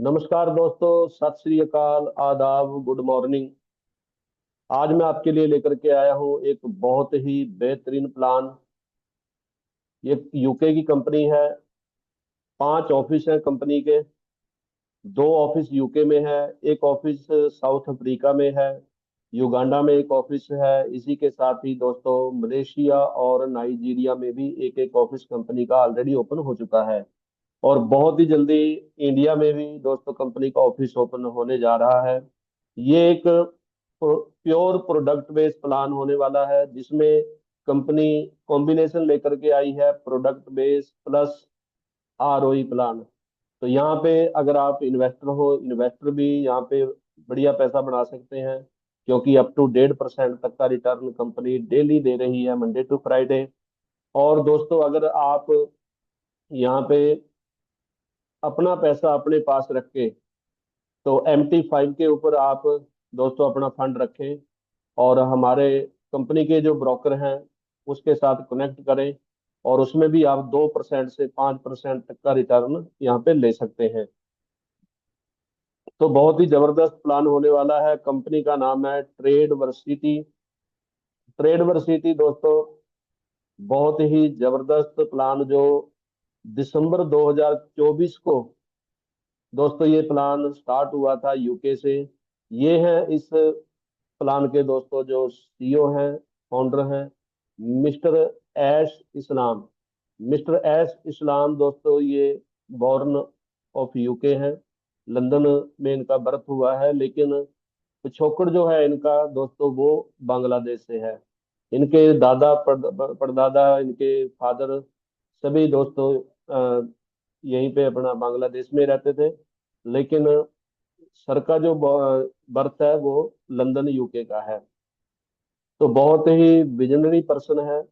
नमस्कार दोस्तों, सत श्री अकाल, आदाब, गुड मॉर्निंग। आज मैं आपके लिए लेकर के आया हूँ एक बहुत ही बेहतरीन प्लान। ये यूके की कंपनी है। 5 ऑफिस हैं कंपनी के। 2 ऑफिस यूके में है, एक ऑफिस साउथ अफ्रीका में है, युगांडा में एक ऑफिस है। इसी के साथ ही दोस्तों मलेशिया और नाइजीरिया में भी एक एक ऑफिस कंपनी का ऑलरेडी ओपन हो चुका है। और बहुत ही जल्दी इंडिया में भी दोस्तों कंपनी का ऑफिस ओपन होने जा रहा है। ये एक प्योर प्रोडक्ट बेस्ड प्लान होने वाला है, जिसमें कंपनी कॉम्बिनेशन लेकर के आई है product based plus ROE plan. तो यहाँ पे अगर आप इन्वेस्टर हो, इन्वेस्टर भी यहाँ पे बढ़िया पैसा बना सकते हैं, क्योंकि अप टू 1.5% तक का रिटर्न कंपनी डेली दे रही है, मंडे टू फ्राइडे। और दोस्तों अगर आप यहाँ पे अपना पैसा अपने पास रख के, तो MT5 के ऊपर आप दोस्तों अपना फंड रखें और हमारे कंपनी के जो ब्रोकर हैं उसके साथ कनेक्ट करें, और उसमें भी आप 2% से 5% तक का रिटर्न यहाँ पे ले सकते हैं। तो बहुत ही जबरदस्त प्लान होने वाला है। कंपनी का नाम है ट्रेड वर्सिटी। ट्रेड वर्सिटी दोस्तों बहुत ही जबरदस्त प्लान, जो दिसंबर 2024 को दोस्तों ये प्लान स्टार्ट हुआ था यूके से। ये है इस प्लान के दोस्तों जो सीईओ हैं, फाउंडर हैं, मिस्टर ऐश इस्लाम। मिस्टर ऐश इस्लाम दोस्तों ये बॉर्न ऑफ यूके हैं। लंदन में इनका बर्थ हुआ है, लेकिन पिछोकड़ जो है इनका दोस्तों वो बांग्लादेश से है। इनके दादा परदादा, इनके फादर सभी दोस्तों यहीं पे अपना बांग्लादेश में रहते थे। लेकिन सर का जो बर्थ है वो लंदन यूके का है। तो बहुत ही विजनरी पर्सन है।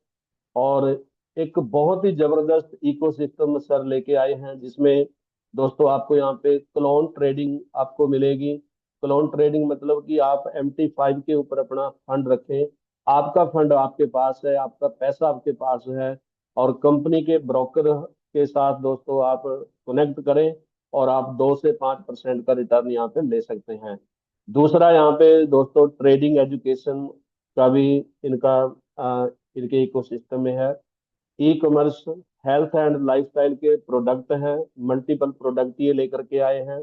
और एक बहुत ही जबरदस्त इकोसिस्टम सर लेके आए हैं, जिसमें दोस्तों आपको यहाँ पे क्लोन ट्रेडिंग आपको मिलेगी। क्लोन ट्रेडिंग मतलब कि आप MT5 के ऊपर अपना फंड रखें। आपका फंड आपके पास है, आपका पैसा आपके पास है, और कंपनी के ब्रोकर के साथ दोस्तों आप कनेक्ट करें, और आप 2 से 5% का रिटर्न यहाँ पे ले सकते हैं। दूसरा यहाँ पे दोस्तों ट्रेडिंग एजुकेशन का भी इनका इनके इकोसिस्टम में है। E commerce, health and lifestyle के प्रोडक्ट हैं, मल्टीपल प्रोडक्ट ये लेकर के आए हैं।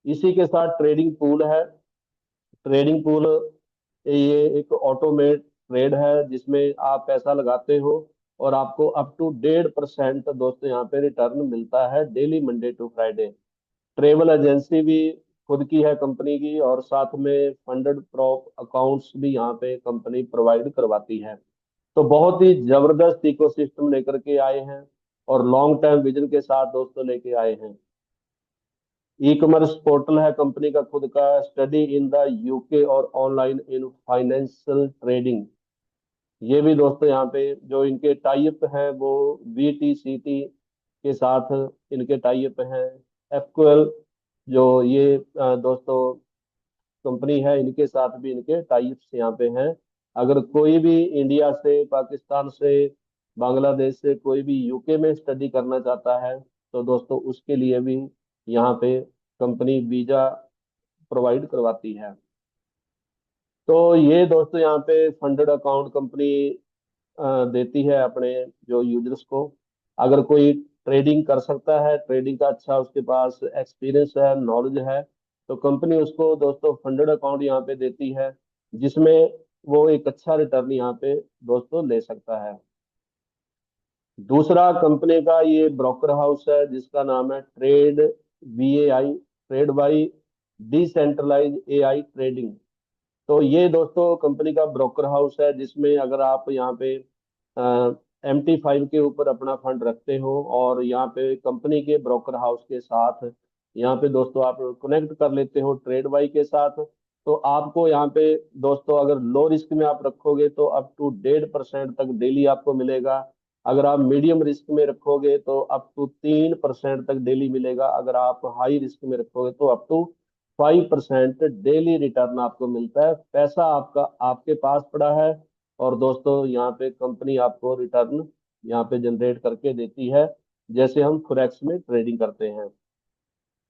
इसी के साथ ट्रेडिंग पूल है। ट्रेडिंग पूल ये एक ऑटोमेट ट्रेड है, जिसमें आप पैसा लगाते हो और आपको अप टू 1.5% दोस्तों यहाँ पे रिटर्न मिलता है daily, Monday to Friday. Travel agency भी खुद की है कंपनी की, और साथ में फंडेड प्रॉप अकाउंट्स भी यहाँ पे कंपनी प्रोवाइड करवाती है। तो बहुत ही जबरदस्त इकोसिस्टम लेकर के आए हैं, और लॉन्ग टर्म विजन के साथ दोस्तों लेके आए हैं। ई कॉमर्स पोर्टल है कंपनी का खुद का, स्टडी इन द यूके और ऑनलाइन इन फाइनेंशियल ट्रेडिंग। ये भी दोस्तों यहाँ पे जो इनके टाइप हैं वो VTCT के साथ इनके टाइप हैं। एफक्यूएल जो ये दोस्तों कंपनी है, इनके साथ भी इनके टाइप्स यहाँ पे हैं। अगर कोई भी इंडिया से, पाकिस्तान से, बांग्लादेश से कोई भी यूके में स्टडी करना चाहता है, तो दोस्तों उसके लिए भी यहाँ पे कंपनी वीजा प्रोवाइड करवाती है। तो ये दोस्तों यहाँ पे फंडेड अकाउंट कंपनी देती है अपने जो यूजर्स को। अगर कोई ट्रेडिंग कर सकता है, ट्रेडिंग का अच्छा उसके पास एक्सपीरियंस है, नॉलेज है, तो कंपनी उसको दोस्तों फंडेड अकाउंट यहाँ पे देती है, जिसमें वो एक अच्छा रिटर्न यहाँ पे दोस्तों ले सकता है। दूसरा कंपनी का ये ब्रोकर हाउस है, जिसका नाम है trade VAI, trade by decentralize AI trading. तो ये दोस्तों कंपनी का ब्रोकर हाउस है, जिसमें अगर आप यहाँ पे MT5 के ऊपर अपना फंड रखते हो, और यहाँ पे कंपनी के ब्रोकर हाउस के साथ यहाँ पे दोस्तों आप कनेक्ट कर लेते हो ट्रेड बाई के साथ, तो आपको यहाँ पे दोस्तों अगर लो रिस्क में आप रखोगे तो अप टू 1.5% तक डेली आपको मिलेगा। अगर आप मीडियम रिस्क में रखोगे तो अप टू 3% तक डेली मिलेगा। अगर आप हाई रिस्क में रखोगे तो अप टू 5% डेली रिटर्न आपको मिलता है। पैसा आपका आपके पास पड़ा है, और दोस्तों यहाँ पे कंपनी आपको रिटर्न यहाँ पे जनरेट करके देती है, जैसे हम फॉरेक्स में ट्रेडिंग करते हैं।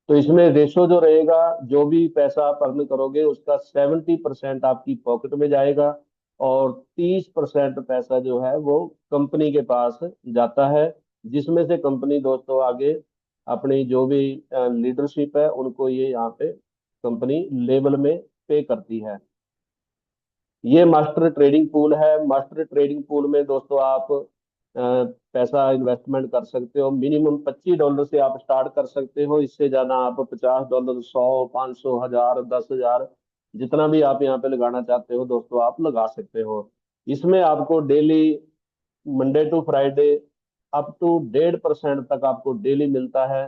तो इसमें रेशो जो रहेगा, जो भी पैसा आप अर्न करोगे उसका 70% आपकी पॉकेट में जाएगा, और 30% पैसा जो है वो कंपनी के पास जाता है, जिसमें से कंपनी दोस्तों आगे अपनी जो भी लीडरशिप है उनको ये यहाँ पे कंपनी लेवल में पे करती है। ये मास्टर ट्रेडिंग पूल है। मास्टर ट्रेडिंग पूल में दोस्तों आप पैसा इन्वेस्टमेंट कर सकते हो। मिनिमम $25 से आप स्टार्ट कर सकते हो, इससे ज्यादा आप $50, 100, 500, 1000, 10,000, जितना भी आप यहाँ पे लगाना चाहते हो दोस्तों आप लगा सकते हो। इसमें आपको daily, Monday to Friday, up to 1.5% तक आपको डेली मिलता है।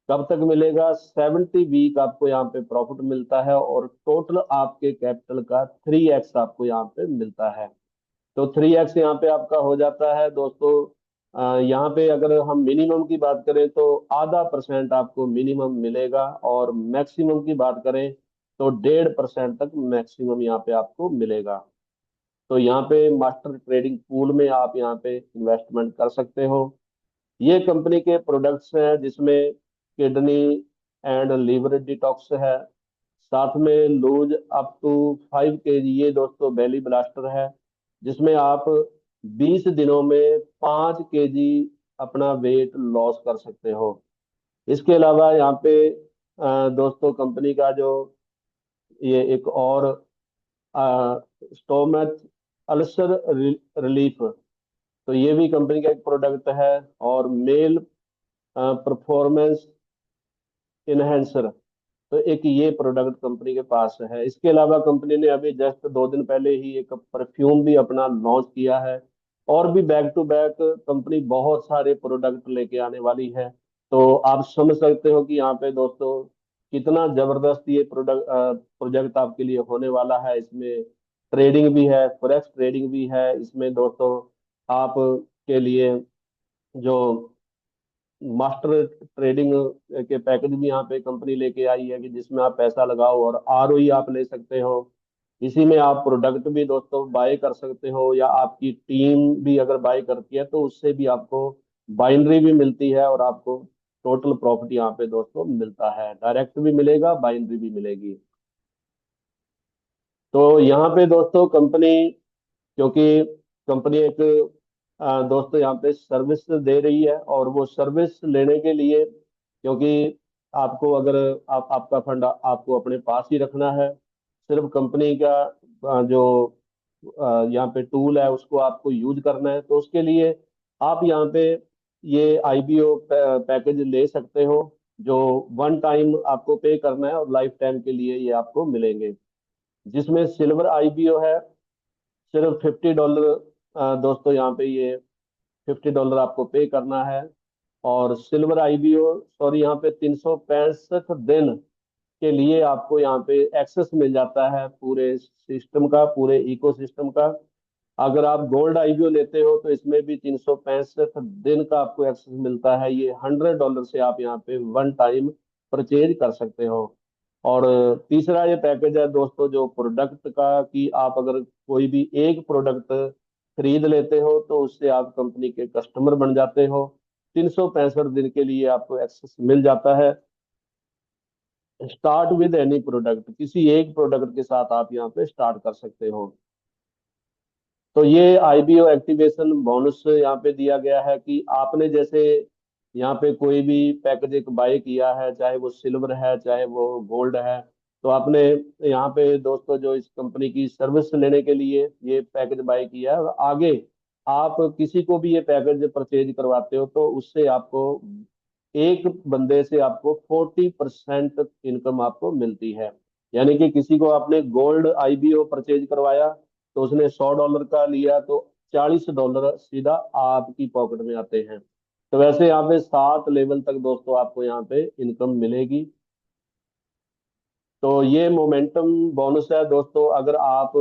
कब तक मिलेगा? 70 वीक आपको यहाँ पे प्रॉफिट मिलता है, और टोटल आपके कैपिटल का 3x आपको यहाँ पे मिलता है। तो 3x यहाँ पे आपका हो जाता है दोस्तों। यहाँ पे अगर हम मिनिमम की बात करें तो आधा परसेंट आपको मिनिमम मिलेगा, और मैक्सिमम की बात करें तो 1.5% तक मैक्सिमम यहाँ पे आपको मिलेगा। तो यहाँ पे मास्टर ट्रेडिंग पूल में आप यहाँ पे इन्वेस्टमेंट कर सकते हो। ये कंपनी के प्रोडक्ट्स हैं, जिसमें किडनी एंड लीवर डिटॉक्स है, साथ में लूज अप टू 5 kg, ये दोस्तों बेली ब्लास्टर है, जिसमें आप 20 दिनों में 5 kg अपना वेट लॉस कर सकते हो। इसके अलावा यहाँ पे दोस्तों कंपनी का जो ये एक और स्टोमच अल्सर रिलीफ, तो ये भी कंपनी का एक प्रोडक्ट है। और मेल परफॉर्मेंस इनहेंसर, तो एक ये प्रोडक्ट कंपनी के पास है। इसके अलावा कंपनी ने अभी जस्ट 2 दिन पहले ही एक परफ्यूम भी अपना लॉन्च किया है। और भी बैक टू बैक कंपनी बहुत सारे प्रोडक्ट लेके आने वाली है। तो आप समझ सकते हो कि यहाँ पे दोस्तों कितना जबरदस्त ये प्रोजेक्ट आपके लिए होने वाला है। इसमें ट्रेडिंग भी है, फॉरेक्स ट्रेडिंग भी है इसमें दोस्तों। आप के लिए जो मास्टर ट्रेडिंग के पैकेज भी यहाँ पे कंपनी लेके आई है, कि जिसमें आप पैसा लगाओ और आरओई आप ले सकते हो। इसी में आप प्रोडक्ट भी दोस्तों बाय कर सकते हो, या आपकी टीम भी अगर बाय करती है तो उससे भी आपको बाइनरी भी मिलती है, और आपको टोटल प्रॉफिट यहाँ पे दोस्तों मिलता है। डायरेक्ट भी मिलेगा, बाइनरी भी मिलेगी। तो यहाँ पे दोस्तों कंपनी, क्योंकि कंपनी एक दोस्तों यहाँ पे सर्विस दे रही है, और वो सर्विस लेने के लिए, क्योंकि आपको अगर आपका फंड आपको अपने पास ही रखना है, सिर्फ कंपनी का जो यहाँ पे टूल है उसको आपको यूज करना है, तो उसके लिए आप यहाँ पे ये आईबीओ पैकेज ले सकते हो, जो वन टाइम आपको पे करना है और लाइफ टाइम के लिए ये आपको मिलेंगे। जिसमें सिल्वर आईबीओ है, सिर्फ $50 दोस्तों यहाँ पे ये $50 आपको पे करना है। और सिल्वर आईबीओ, सॉरी, यहाँ पे 365 दिन के लिए आपको यहाँ पे एक्सेस मिल जाता है पूरे सिस्टम का, पूरे इकोसिस्टम का। अगर आप गोल्ड आईबीओ लेते हो तो इसमें भी 365 दिन का आपको एक्सेस मिलता है। ये $100 से आप यहाँ पे वन टाइम परचेज कर सकते हो। और तीसरा ये पैकेज है दोस्तों जो प्रोडक्ट का, कि आप अगर कोई भी एक प्रोडक्ट खरीद लेते हो तो उससे आप कंपनी के कस्टमर बन जाते हो। 365 दिन के लिए आपको एक्सेस मिल जाता है। स्टार्ट विद एनी प्रोडक्ट, किसी एक प्रोडक्ट के साथ आप यहाँ पे स्टार्ट कर सकते हो। तो ये आईबीओ एक्टिवेशन बोनस यहाँ पे दिया गया है, कि आपने जैसे यहाँ पे कोई भी पैकेज एक बाय किया है, चाहे वो सिल्वर है चाहे वो गोल्ड है, तो आपने यहाँ पे दोस्तों जो इस कंपनी की सर्विस लेने के लिए ये पैकेज बाय किया है, और आगे आप किसी को भी ये पैकेज परचेज करवाते हो तो उससे आपको एक बंदे से आपको 40% इनकम आपको मिलती है। यानी कि किसी को आपने गोल्ड आईबीओ परचेज करवाया, तो उसने $100 का लिया, तो $40 सीधा आपकी पॉकेट में आते हैं। तो वैसे यहाँ पे 7 लेवल तक दोस्तों आपको यहाँ पे इनकम मिलेगी। तो ये मोमेंटम बोनस है दोस्तों। अगर आप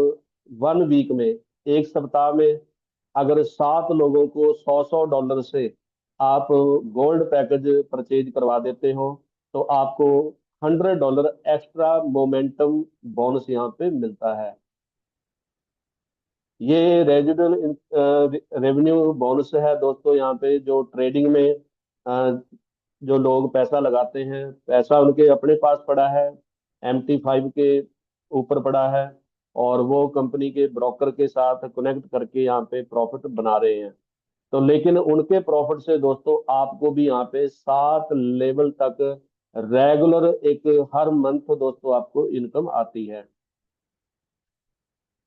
वन वीक में, एक सप्ताह में, अगर 7 लोगों को $100 से आप गोल्ड पैकेज परचेज करवा देते हो, तो आपको $100 एक्स्ट्रा मोमेंटम बोनस यहाँ पे मिलता है। ये रेजिडुअल रेवेन्यू बोनस है दोस्तों, यहाँ पे जो ट्रेडिंग में जो लोग पैसा लगाते हैं, पैसा उनके अपने पास पड़ा है, MT5 के ऊपर पड़ा है, और वो कंपनी के ब्रोकर के साथ कनेक्ट करके यहाँ पे प्रॉफिट बना रहे हैं। तो लेकिन उनके प्रॉफिट से दोस्तों आपको भी यहाँ पे 7 लेवल तक रेगुलर एक हर मंथ दोस्तों आपको इनकम आती है।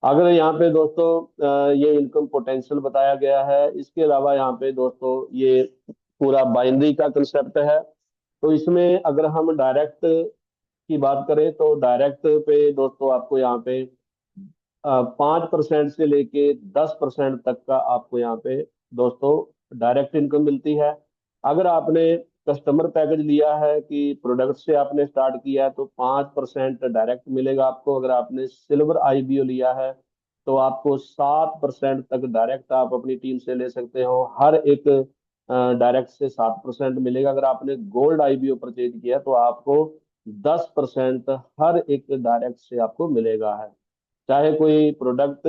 अगर यहाँ पे दोस्तों ये इनकम पोटेंशियल बताया गया है, इसके अलावा यहाँ पे दोस्तों ये पूरा बाइनरी का कंसेप्ट है। तो इसमें अगर हम डायरेक्ट की बात करें तो डायरेक्ट पे दोस्तों आपको यहाँ पे 5% से लेके 10% तक का आपको यहाँ पे दोस्तों डायरेक्ट इनकम मिलती है। अगर आपने कस्टमर पैकेज लिया है कि प्रोडक्ट से आपने स्टार्ट किया है तो 5% डायरेक्ट मिलेगा आपको। अगर आपने सिल्वर IBO लिया है तो आपको 7% तक डायरेक्ट आप अपनी टीम से ले सकते हो। हर एक डायरेक्ट से 7% मिलेगा। अगर आपने गोल्ड IBO परचेज किया है तो आपको 10% हर एक डायरेक्ट से आपको मिलेगा है। चाहे कोई प्रोडक्ट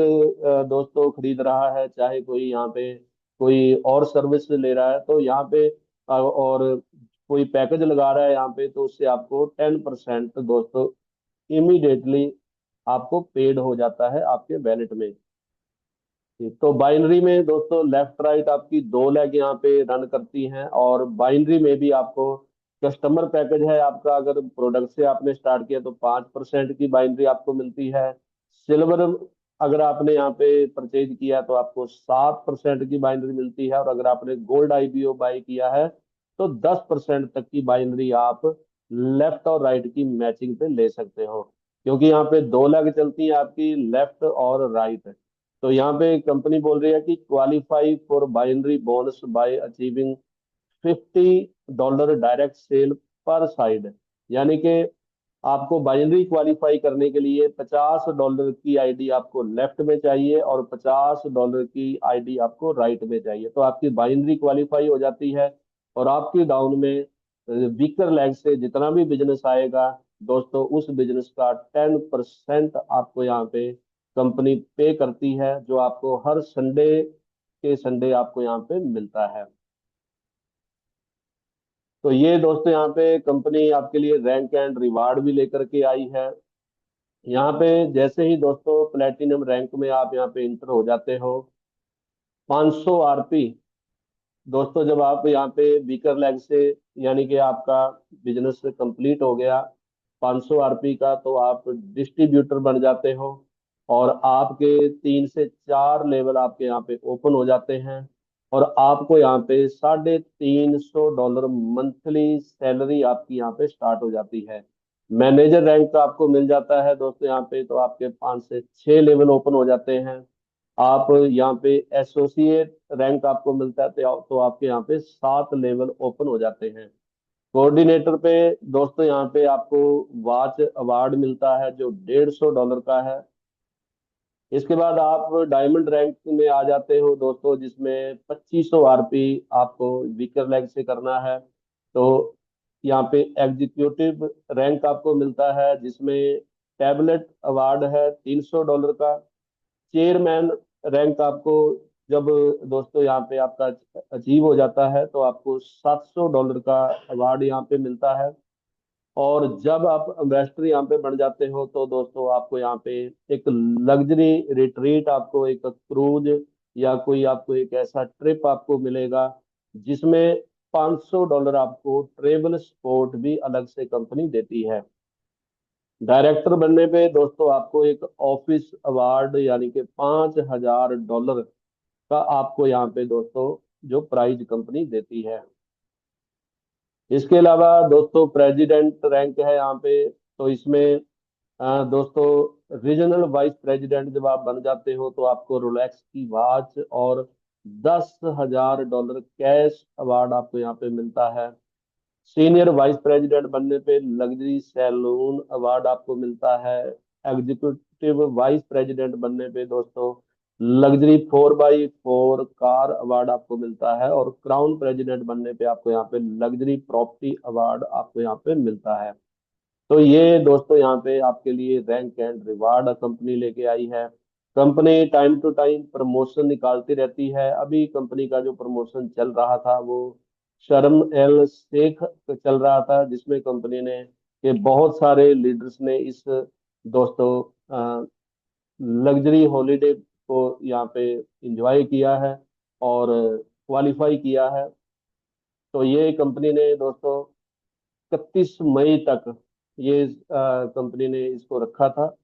दोस्तों खरीद रहा है, चाहे कोई यहाँ पे कोई और सर्विस ले रहा है, तो यहाँ पे और कोई पैकेज लगा रहा है यहाँ पे, तो उससे आपको 10% दोस्तों इमीडिएटली आपको पेड हो जाता है आपके वैलेट में। तो बाइनरी में दोस्तों लेफ्ट राइट आपकी 2 लेग यहाँ पे रन करती हैं, और बाइनरी में भी आपको कस्टमर पैकेज है आपका। अगर प्रोडक्ट से आपने स्टार्ट किया तो 5% की बाइनरी आपको मिलती है। सिल्वर अगर आपने यहाँ पे परचेज किया तो आपको 7% की बाइनरी मिलती है, और अगर आपने गोल्ड IBO बाई किया है तो 10% तक की बाइनरी आप लेफ्ट और राइट की मैचिंग पे ले सकते हो। क्योंकि यहाँ पे 2 लेग चलती है आपकी, लेफ्ट और राइट। तो यहाँ पे कंपनी बोल रही है कि qualify for binary bonus by achieving $50 direct sale पर साइड। यानी कि आपको बाइनरी क्वालिफाई करने के लिए $50 की आईडी आपको लेफ्ट में चाहिए और $50 की आईडी आपको राइट में चाहिए, तो आपकी बाइनरी क्वालिफाई हो जाती है। और आपकी डाउन में वीकर लेग से जितना भी बिजनेस आएगा दोस्तों, उस बिजनेस का 10% आपको यहाँ पे कंपनी पे करती है, जो आपको हर संडे के संडे आपको यहाँ पे मिलता है। तो ये दोस्तों यहाँ पे कंपनी आपके लिए रैंक एंड रिवार्ड भी लेकर के आई है। यहाँ पे जैसे ही दोस्तों प्लेटिनम रैंक में आप यहाँ पे इंटर हो जाते हो, 500 RP दोस्तों, जब आप यहाँ पे वीकर लेग से यानी कि आपका बिजनेस कंप्लीट हो गया 500 RP का, तो आप डिस्ट्रीब्यूटर बन जाते हो, और आपके 3 से 4 लेवल आपके यहाँ पे ओपन हो जाते हैं, और आपको यहाँ पे $350 मंथली सैलरी आपकी यहाँ पे स्टार्ट हो जाती है। मैनेजर रैंक आपको मिल जाता है दोस्तों यहाँ पे, तो आपके 5 से 6 लेवल ओपन हो जाते हैं। आप यहाँ पे एसोसिएट रैंक आपको मिलता है, तो आपके यहाँ पे 7 लेवल ओपन हो जाते हैं। कोऑर्डिनेटर पे दोस्तों यहाँ पे आपको वॉच अवार्ड मिलता है जो $150 का है। इसके बाद आप डायमंड रैंक में आ जाते हो दोस्तों, जिसमें 2500 RP आपको वीकर लेग से करना है। तो यहाँ पे एग्जीक्यूटिव रैंक आपको मिलता है, जिसमें टैबलेट अवार्ड है $300 का। चेयरमैन रैंक आपको जब दोस्तों यहाँ पे आपका अचीव हो जाता है तो आपको $700 का अवार्ड यहाँ पे मिलता है। और जब आप इन्वेस्टर यहाँ पे बन जाते हो तो दोस्तों आपको यहाँ पे एक लग्जरी रिट्रीट, आपको एक क्रूज या कोई आपको एक ऐसा ट्रिप आपको मिलेगा, जिसमें $500 आपको ट्रेवल सपोर्ट भी अलग से कंपनी देती है। डायरेक्टर बनने पे दोस्तों आपको एक ऑफिस अवार्ड यानी कि $5000 का आपको यहाँ पे दोस्तों जो प्राइज कंपनी देती है। इसके अलावा दोस्तों प्रेसिडेंट रैंक है यहाँ पे, तो इसमें दोस्तों रीजनल वाइस प्रेसिडेंट जब आप बन जाते हो तो आपको रोलेक्स की वॉच और $10,000 कैश अवार्ड आपको यहाँ पे मिलता है। सीनियर वाइस प्रेसिडेंट बनने पे लग्जरी सैलून अवार्ड आपको मिलता है। एग्जीक्यूटिव वाइस प्रेसिडेंट बनने पे दोस्तों लग्जरी 4x4 कार अवार्ड आपको मिलता है, और क्राउन प्रेसिडेंट बनने पे आपको यहाँ पे लग्जरी प्रॉपर्टी अवार्ड आपको यहाँ पे मिलता है। तो ये दोस्तों यहाँ पे आपके लिए रैंक एंड रिवार्ड कंपनी लेके आई है। Company time to time promotion निकालती रहती है। अभी कंपनी का जो प्रमोशन चल रहा था वो शर्म एल शेख चल रहा था, जिसमें कंपनी ने के बहुत सारे लीडर्स ने इस दोस्तों लग्जरी हॉलीडे को यहाँ पे एंजॉय किया है और क्वालिफाई किया है। तो ये कंपनी ने दोस्तों 31 मई तक ये कंपनी ने इसको रखा था।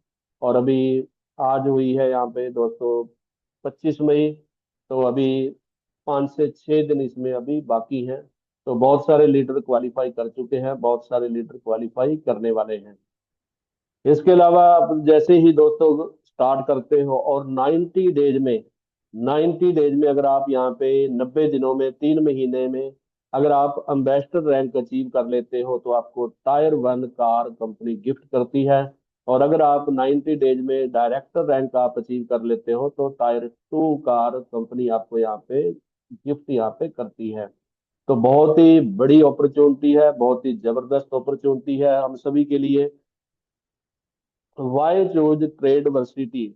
और अभी आज हुई है यहाँ पे दोस्तों 25 मई। तो अभी 5 से 6 दिन इसमें अभी बाकी हैं। तो बहुत सारे लीडर क्वालिफाई कर चुके हैं, बहुत सारे लीडर क्वालिफाई करने वाले हैं। इसके अलावा आप जैसे ही दोस्तों स्टार्ट करते हो और 90 डेज में अगर आप यहाँ पे 90 दिनों में 3 महीने में अगर आप एम्बेसडर रैंक अचीव कर लेते हो तो आपको टायर 1 कार कंपनी गिफ्ट करती है। और अगर आप 90 डेज में डायरेक्टर रैंक आप अचीव कर लेते हो तो टायर 2 कार कंपनी आपको यहाँ पे गिफ्ट यहाँ पे करती है। तो बहुत ही बड़ी अपॉर्चुनिटी है, बहुत ही जबरदस्त अपॉर्चुनिटी है हम सभी के लिए। Why choose Tradeversity?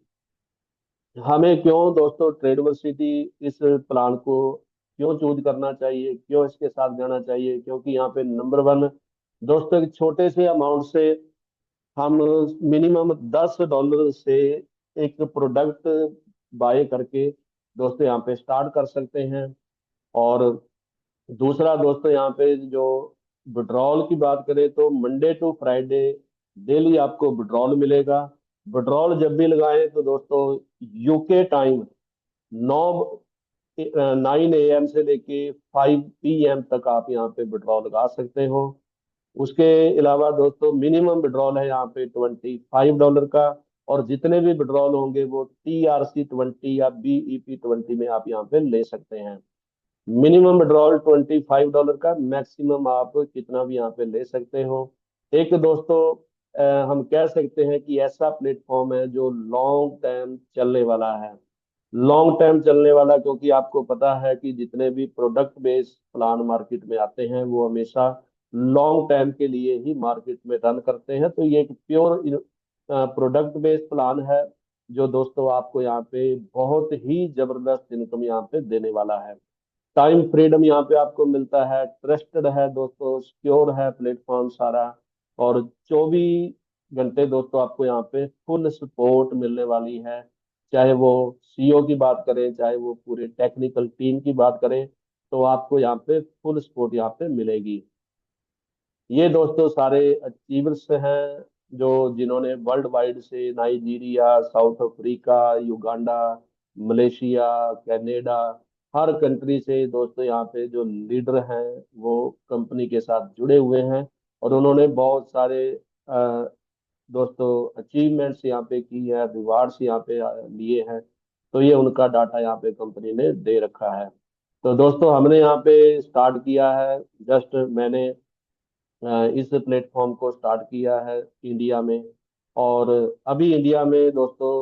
हमें क्यों दोस्तों ट्रेड वर्सिटी इस प्लान को क्यों चूज करना चाहिए, क्यों इसके साथ जाना चाहिए? क्योंकि यहाँ पे नंबर 1 दोस्तों एक छोटे से अमाउंट से हम मिनिमम $10 से एक प्रोडक्ट बाय करके दोस्तों यहाँ पे स्टार्ट कर सकते हैं। और दूसरा दोस्तों यहाँ पे जो विड्रॉल की बात करें तो मंडे टू फ्राइडे डेली आपको विड्रॉल मिलेगा। विड्रॉल जब भी लगाएं तो दोस्तों यूके टाइम 9 9 AM से लेके 5 PM तक आप यहाँ पे विड्रॉल लगा सकते हो। उसके अलावा दोस्तों मिनिमम विड्रॉल है यहाँ पे $25 का। और जितने भी विड्रॉल होंगे वो TRC 20 या BEP 20 में आप यहाँ पे ले सकते हैं। मिनिमम विड्रॉल $25 का, मैक्सिमम आप कितना भी यहाँ पे ले सकते हो। एक दोस्तों हम कह सकते हैं कि ऐसा प्लेटफॉर्म है जो लॉन्ग टाइम चलने वाला है। लॉन्ग टाइम चलने वाला क्योंकि आपको पता है कि जितने भी प्रोडक्ट बेस्ड प्लान मार्केट में आते हैं वो हमेशा लॉन्ग टाइम के लिए ही मार्केट में रन करते हैं। तो ये एक प्योर प्रोडक्ट बेस्ड प्लान है जो दोस्तों आपको यहाँ पे बहुत ही जबरदस्त इनकम यहाँ पे देने वाला है। टाइम फ्रीडम यहाँ पे आपको मिलता है, ट्रस्टेड है दोस्तों, सिक्योर है प्लेटफॉर्म सारा। और 24 घंटे दोस्तों आपको यहाँ पे फुल सपोर्ट मिलने वाली है। चाहे वो CEO की बात करें, चाहे वो पूरे टेक्निकल टीम की बात करें, तो आपको यहाँ पे फुल सपोर्ट यहाँ पे मिलेगी। ये दोस्तों सारे अचीवर्स हैं जो जिन्होंने वर्ल्ड वाइड से Nigeria, South Africa, Uganda, Malaysia, Canada, हर कंट्री से दोस्तों यहाँ पे जो लीडर हैं वो कंपनी के साथ जुड़े हुए हैं। और उन्होंने बहुत सारे दोस्तों अचीवमेंट्स यहाँ पे की है, रिवार्ड्स यहाँ पे लिए हैं। तो ये उनका डाटा यहाँ पे कंपनी ने दे रखा है। तो दोस्तों हमने यहाँ पे स्टार्ट किया है, जस्ट मैंने इस प्लेटफॉर्म को स्टार्ट किया है इंडिया में। और अभी इंडिया में दोस्तों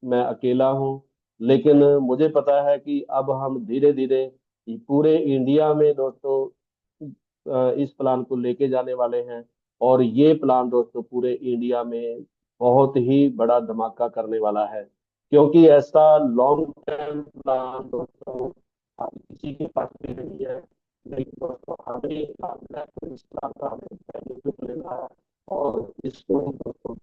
मैं अकेला हूँ, लेकिन मुझे पता है कि अब हम धीरे धीरे पूरे इंडिया में दोस्तों इस प्लान को लेके जाने वाले हैं। और ये प्लान दोस्तों पूरे इंडिया में बहुत ही बड़ा धमाका करने वाला है। क्योंकि ऐसा लॉन्ग टर्म प्लान दोस्तों किसी के पास भी नहीं है। लेकिन दोस्तों हमें अपना इस प्लान का हमें बेनिफिट लेना है और इसको दोस्तों